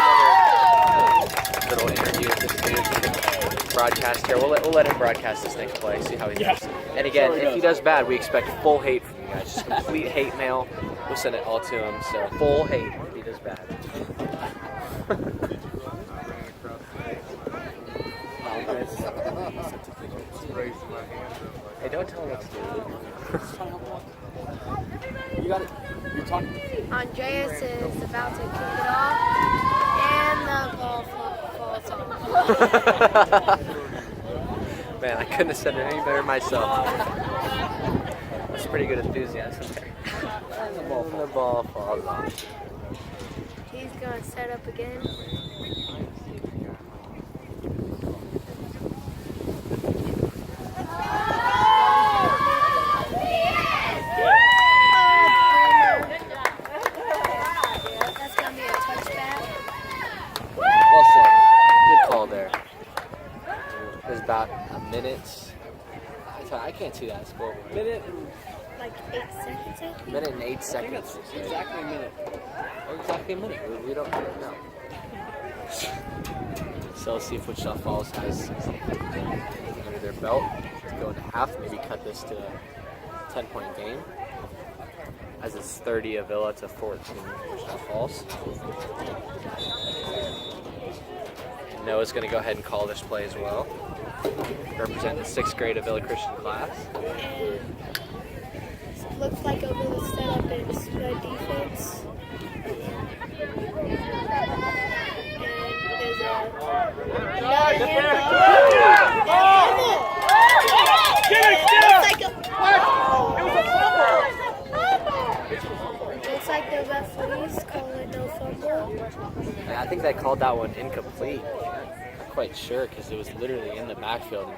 [SPEAKER 1] another little interview with this dude. Broadcast here. We'll let him broadcast this next play, see how he does. And again, if he does bad, we expect full hate from you guys. Just complete hate mail. We'll send it all to him. So full hate if he does bad. Hey, don't tell him what to do. You got it. You're talking.
[SPEAKER 3] Andreas is about to kick it off, and the ball falls off.
[SPEAKER 1] Man, I couldn't have said it any better myself. That's pretty good enthusiasm there. And the ball falls off.
[SPEAKER 3] He's going to set up again.
[SPEAKER 1] About a minute. I can't see that score.
[SPEAKER 2] Minute and
[SPEAKER 3] like 8 seconds.
[SPEAKER 1] Minute and 8 seconds.
[SPEAKER 2] Exactly a minute.
[SPEAKER 1] Or exactly a minute. We don't know. So let's see if Wichita Falls has under their belt to go into half. Maybe cut this to a 10-point game. As it's 30 Ovilla to 14 Wichita Falls. Noah's going to go ahead and call this play as well. Representing the 6th grade Ovilla Christian class.
[SPEAKER 3] And it looks like Ovilla set up its defense. And there's another looks like the referees call it no fumble.
[SPEAKER 1] I think they called that one incomplete. Not quite sure because it was literally in the backfield.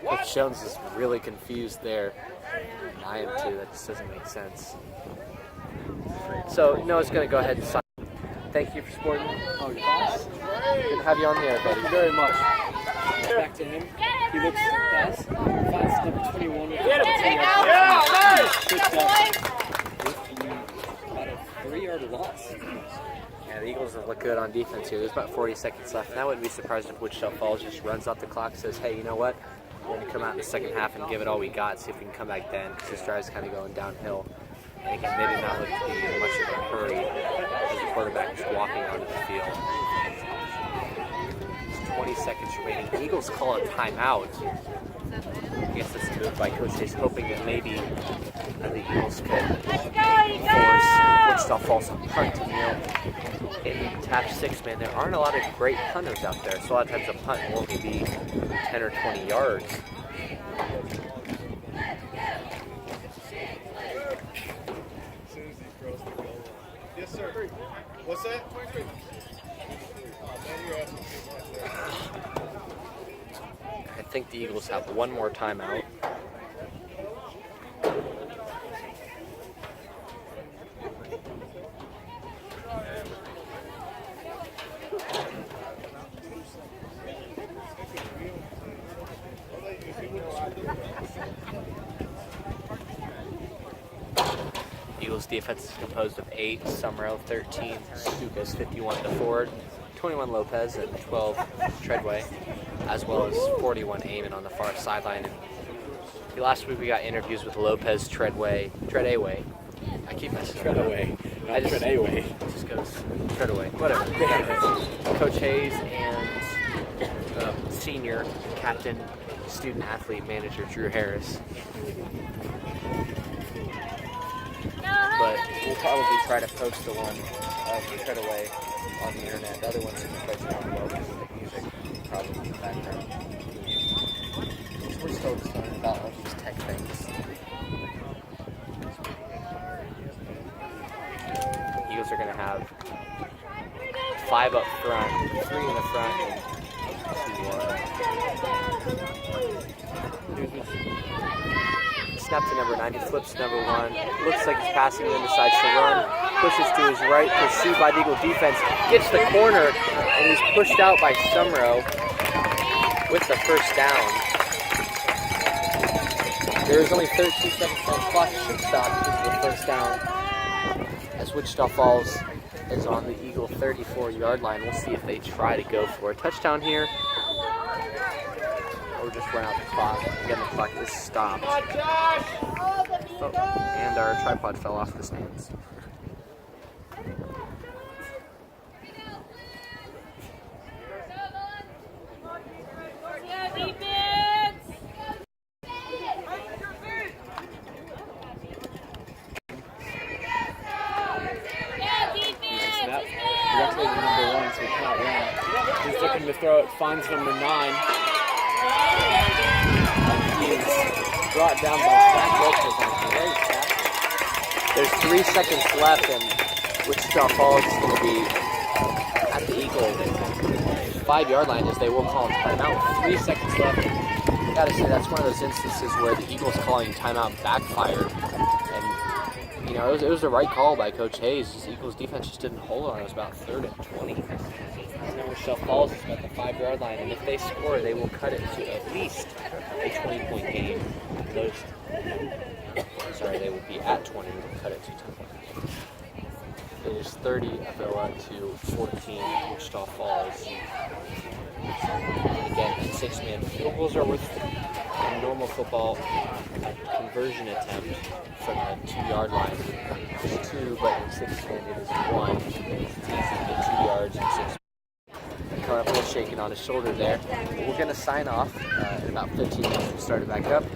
[SPEAKER 1] Coach Jones is really confused there. And I am too. That just doesn't make sense. So Noah's going to go ahead and sign. Thank you for supporting me. Oh, your boss. Good to have you on the air, buddy.
[SPEAKER 2] Thank you very much. Back to him. He looks fast. Finds number 21.
[SPEAKER 4] Yeah,
[SPEAKER 2] About a 3-yard loss.
[SPEAKER 1] Yeah, the Eagles have looked good on defense here. There's about 40 seconds left, and I wouldn't be surprised if Wichita Falls just runs off the clock and says, hey, you know what? We're going to come out in the second half and give it all we got, see if we can come back then, because this drive's kind of going downhill. And again, they did not look to be in much of a hurry as the quarterback was walking onto the field. It's 20 seconds remaining. The Eagles call a timeout I guess that's a move by Coach Hayes, hoping that maybe the Eagles could force Wichita Falls to punt to kneel. In tap 6, man, there aren't a lot of great punters out there, so a lot of times a punt will only be 10 or 20 yards.
[SPEAKER 4] Yes, sir. What's that?
[SPEAKER 1] I think the Eagles have one more timeout. Eagles defense is composed of 8, Summerall 13, Stukas 51 DeFord, 21 Lopez, and 12 Treadway, as well as 41 Amon on the far sideline. And last week we got interviews with Lopez, Treadway. I keep messing
[SPEAKER 2] Treadaway.
[SPEAKER 1] I just
[SPEAKER 2] Treadaway.
[SPEAKER 1] It just goes Treadaway. Whatever. Coach Hayes and senior captain, student athlete manager Drew Harris. But we'll probably try to post the one of Treadaway on the internet. The other one's in the place down below because of the music probably in the background. We're still just learning about all these tech things. Eagles are going to have 5 up front, 3 in the front, and 2 snap to number 9, he flips to number 1, looks like he's passing and then decides to run, pushes to his right, pursued by the Eagle defense, gets the corner, and he's pushed out by Summerall with the first down. There is only 13 seconds on the clock, should stop because of the first down, as Wichita Falls is on the Eagle 34-yard line. We'll see if they try to go for a touchdown here, or just run out the clock. Again, the clock is stopped. Oh, and our tripod fell off the stands.
[SPEAKER 2] Directly to number 1, so he cannot run. He's looking to throw it, finds number 9. He is brought down by Zach Lopez on a great tackle.
[SPEAKER 1] There's 3 seconds left, and Wichita Falls is going to be at the Eagle 5-yard line, as they will call timeout. 3 seconds left. I gotta say, that's one of those instances where the Eagles calling timeout backfired. And, you know, it was the right call by Coach Hayes. The Eagles defense just didn't hold on. It was about 3rd and 20. Now Wichita Falls is at the 5-yard line, and if they score, they will cut it to at least a 20-point game. They will be at 20. We'll cut it to 10 points. It is 30 Ovilla to 14 Wichita Falls. And again, 6-man field goals are worth a normal football conversion attempt from the 2-yard line. It's 2, but in 6-man it is 1. It's easy to get 2 yards in 6. Coming up a little shaking on his shoulder there. We're going to sign off in about 15 minutes. We'll start it back up.